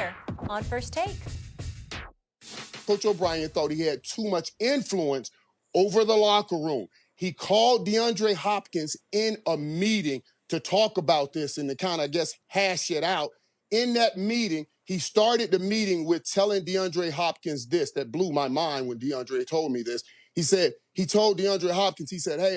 here on First Take. Coach O'Brien thought he had too much influence over the locker room. He called DeAndre Hopkins in a meeting to talk about this and to kind of, I guess, hash it out. In that meeting, he started the meeting with telling DeAndre Hopkins this. That blew my mind when DeAndre told me this. He said, he told DeAndre Hopkins, he said, hey,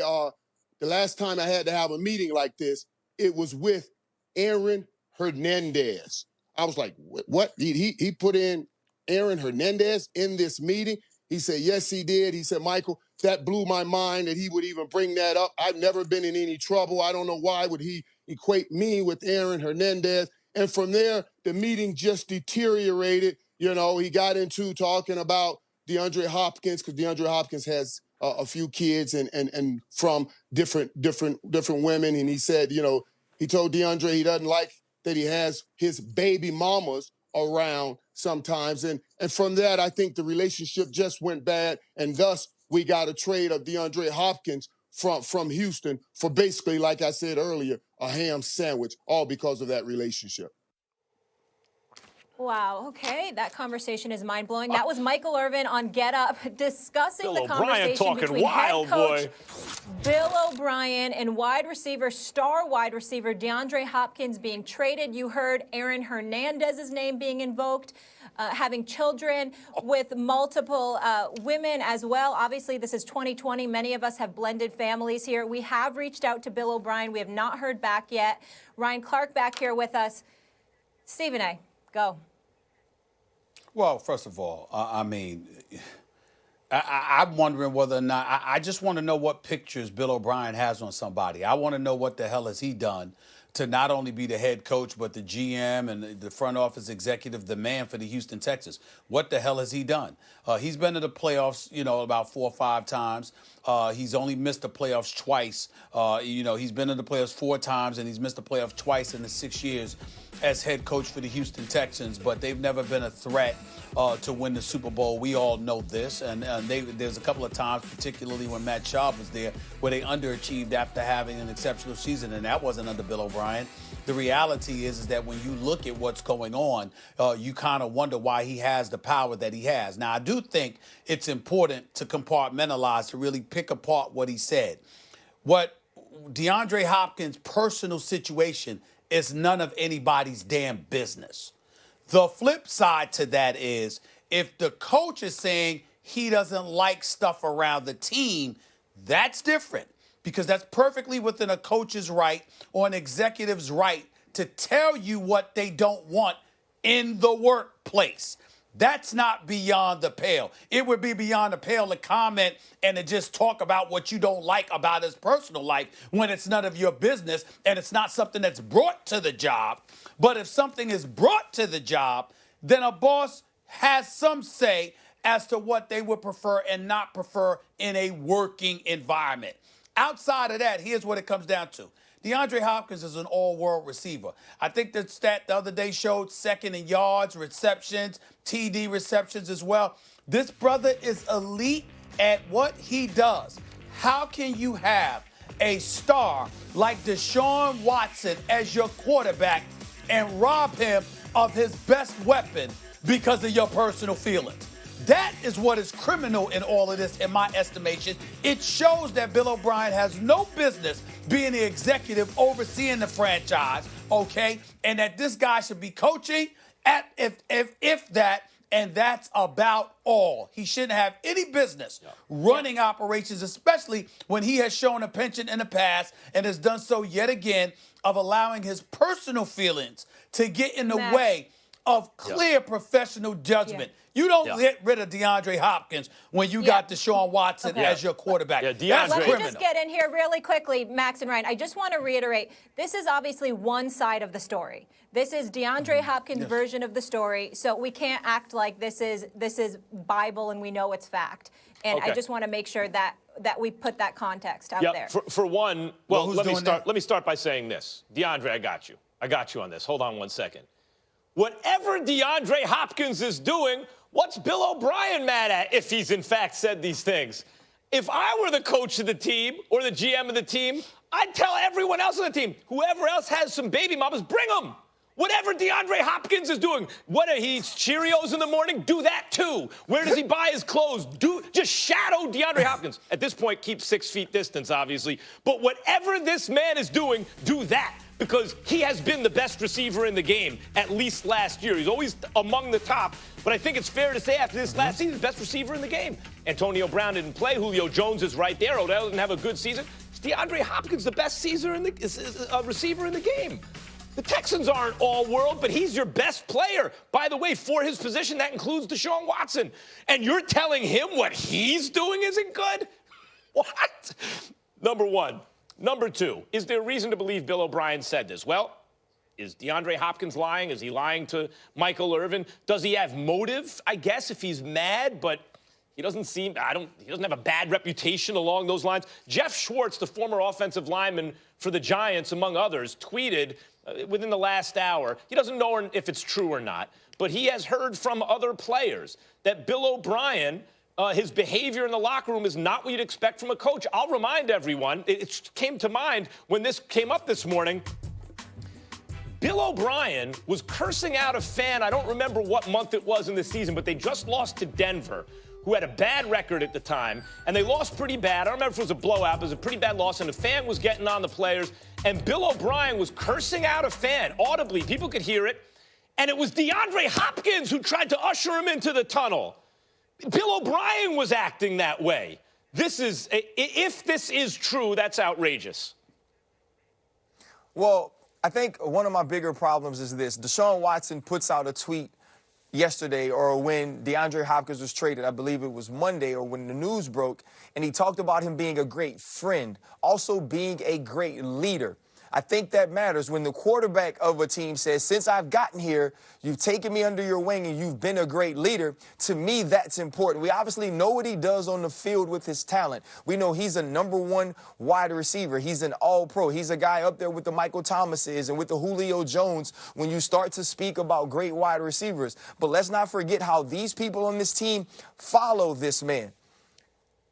the last time I had to have a meeting like this, it was with Aaron Hernandez. I was like, what? He put in Aaron Hernandez in this meeting? He said, yes, he did. He said, Michael, that blew my mind that he would even bring that up. I've never been in any trouble. I don't know why would he equate me with Aaron Hernandez. And from there, the meeting just deteriorated. You know, he got into talking about DeAndre Hopkins because DeAndre Hopkins has a few kids and from different women. And he said, you know, he told DeAndre he doesn't like that he has his baby mamas around sometimes. And from that, I think the relationship just went bad. And thus, we got a trade of DeAndre Hopkins from Houston for basically, like I said earlier, a ham sandwich, all because of that relationship. Wow, okay, that conversation is mind-blowing. That was Michael Irvin on Get Up discussing the conversation between wild, head coach boy. Bill O'Brien and star wide receiver DeAndre Hopkins being traded. You heard Aaron Hernandez's name being invoked, having children with multiple women as well. Obviously, this is 2020. Many of us have blended families here. We have reached out to Bill O'Brien. We have not heard back yet. Ryan Clark back here with us. Stephen A., go. Well, first of all, I'm wondering whether or not I just want to know what pictures Bill O'Brien has on somebody. I want to know what the hell has he done to not only be the head coach, but the GM and the front office executive, the man for the Houston Texans. What the hell has he done? He's been to the playoffs, about 4 or 5 times. He's only missed the playoffs twice. He's been in the playoffs 4 times, and he's missed the playoffs twice in the 6 years as head coach for the Houston Texans. But they've never been a threat to win the Super Bowl. We all know this. And there's a couple of times, particularly when Matt Schaub was there, where they underachieved after having an exceptional season, and that wasn't under Bill O'Brien. The reality is that when you look at what's going on, you kind of wonder why he has the power that he has. Now, I do think it's important to compartmentalize, to really pick apart what he said. What DeAndre Hopkins' personal situation is none of anybody's damn business. The flip side to that is if the coach is saying he doesn't like stuff around the team, that's different, because that's perfectly within a coach's right or an executive's right to tell you what they don't want in the workplace. That's not beyond the pale. It would be beyond the pale to comment and to just talk about what you don't like about his personal life when it's none of your business and it's not something that's brought to the job. But if something is brought to the job, then a boss has some say as to what they would prefer and not prefer in a working environment. Outside of that, here's what it comes down to. DeAndre Hopkins is an all-world receiver. I think the stat the other day showed second in yards, receptions, TD receptions as well. This brother is elite at what he does. How can you have a star like Deshaun Watson as your quarterback and rob him of his best weapon because of your personal feelings? That is what is criminal in all of this, in my estimation. It shows that Bill O'Brien has no business being the executive overseeing the franchise, okay? And that this guy should be coaching if that, and that's about all. He shouldn't have any business running operations, especially when he has shown a penchant in the past and has done so yet again of allowing his personal feelings to get in the way of clear professional judgment. You don't get rid of DeAndre Hopkins when you got Deshaun Watson as your quarterback. That's Let criminal. me just get in here really quickly, Max and Ryan. I just want to reiterate, this is obviously one side of the story. This is DeAndre Hopkins' version of the story, so we can't act like this is Bible and we know it's fact. And I just want to make sure that we put that context out there. For one, let me start by saying this. DeAndre, I got you. I got you on this. Hold on one second. Whatever DeAndre Hopkins is doing, what's Bill O'Brien mad at if he's in fact said these things? If I were the coach of the team or the GM of the team, I'd tell everyone else on the team, whoever else has some baby mamas, bring them. Whatever DeAndre Hopkins is doing, he eats Cheerios in the morning, do that too. Where does he buy his clothes? Just shadow DeAndre Hopkins. At this point, keep 6 feet distance, obviously. But whatever this man is doing, do that. Because he has been the best receiver in the game, at least last year. He's always among the top. But I think it's fair to say after this last season, he's the best receiver in the game. Antonio Brown didn't play. Julio Jones is right there. Odell didn't have a good season. It's DeAndre Hopkins, the best receiver in the game. The Texans aren't all world, but he's your best player. By the way, for his position, that includes Deshaun Watson. And you're telling him what he's doing isn't good? What? Number one. Number two, is there reason to believe Bill O'Brien said this? Well, is DeAndre Hopkins lying? Is he lying to Michael Irvin? Does he have motive, I guess, if he's mad? But he doesn't he doesn't have a bad reputation along those lines. Jeff Schwartz, the former offensive lineman for the Giants, among others, tweeted within the last hour. He doesn't know if it's true or not, but he has heard from other players that Bill O'Brien, his behavior in the locker room is not what you'd expect from a coach. I'll remind everyone, it came to mind when this came up this morning. Bill O'Brien was cursing out a fan. I don't remember what month it was in the season, but they just lost to Denver, who had a bad record at the time, and they lost pretty bad. I don't remember if it was a blowout, but it was a pretty bad loss, and the fan was getting on the players, and Bill O'Brien was cursing out a fan audibly. People could hear it, and it was DeAndre Hopkins who tried to usher him into the tunnel. Bill O'Brien was acting that way. If this is true, that's outrageous. Well, I think one of my bigger problems is this. Deshaun Watson puts out a tweet yesterday, or when DeAndre Hopkins was traded, I believe it was Monday, or when the news broke, and he talked about him being a great friend, also being a great leader. I think that matters when the quarterback of a team says, since I've gotten here, you've taken me under your wing and you've been a great leader. To me, that's important. We obviously know what he does on the field with his talent. We know he's a #1 wide receiver. He's an all-pro. He's a guy up there with the Michael Thomases and with the Julio Jones when you start to speak about great wide receivers. But let's not forget how these people on this team follow this man.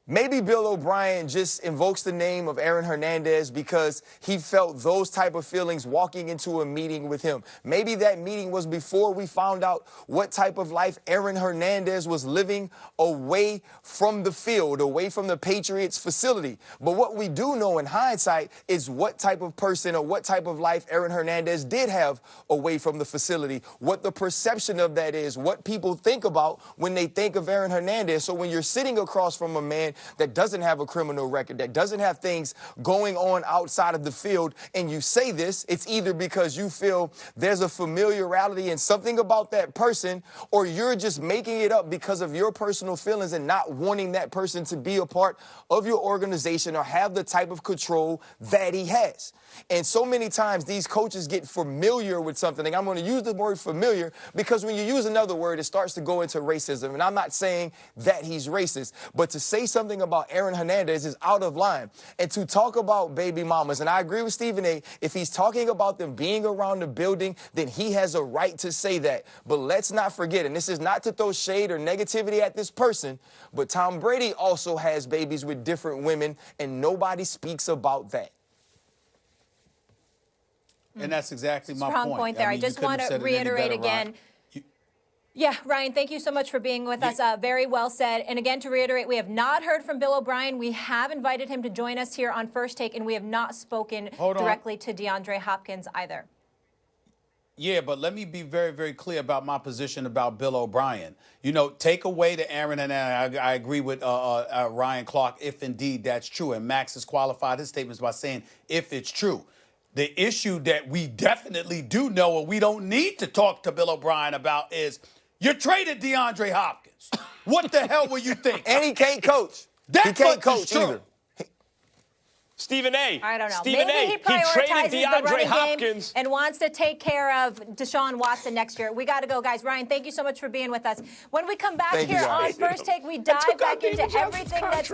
Maybe Bill O'Brien just invokes the name of Aaron Hernandez because he felt those type of feelings walking into a meeting with him. Maybe that meeting was before we found out what type of life Aaron Hernandez was living away from the field, away from the Patriots facility. But what we do know in hindsight is what type of person or what type of life Aaron Hernandez did have away from the facility, what the perception of that is, what people think about when they think of Aaron Hernandez. So when you're sitting across from a man that doesn't have a criminal record, that doesn't have things going on outside of the field, and you say this, it's either because you feel there's a familiarity and something about that person, or you're just making it up because of your personal feelings and not wanting that person to be a part of your organization or have the type of control that he has. And so many times these coaches get familiar with something. And I'm going to use the word familiar because when you use another word, it starts to go into racism. And I'm not saying that he's racist, but to say something about Aaron Hernandez is out of line. And to talk about baby mamas, and I agree with Stephen A., if he's talking about them being around the building, then he has a right to say that. But let's not forget, and this is not to throw shade or negativity at this person, but Tom Brady also has babies with different women, and nobody speaks about that. And that's exactly my Strong point there. I just want to reiterate again. Yeah, Ryan, thank you so much for being with us. Very well said. And again, to reiterate, we have not heard from Bill O'Brien. We have invited him to join us here on First Take, and we have not spoken directly to DeAndre Hopkins either. Yeah, but let me be very, very clear about my position about Bill O'Brien. You know, take away the Aaron, and I agree with Ryan Clark, if indeed that's true. And Max has qualified his statements by saying, if it's true. The issue that we definitely do know and we don't need to talk to Bill O'Brien about is you traded DeAndre Hopkins. What the hell were you thinking? And he can't coach. He can't coach either. Stephen A. I don't know. Stephen Maybe A. he prioritizes traded DeAndre the running Hopkins game and wants to take care of Deshaun Watson next year. We got to go, guys. Ryan, thank you so much for being with us. When we come back here on First Take, we dive back into everything that's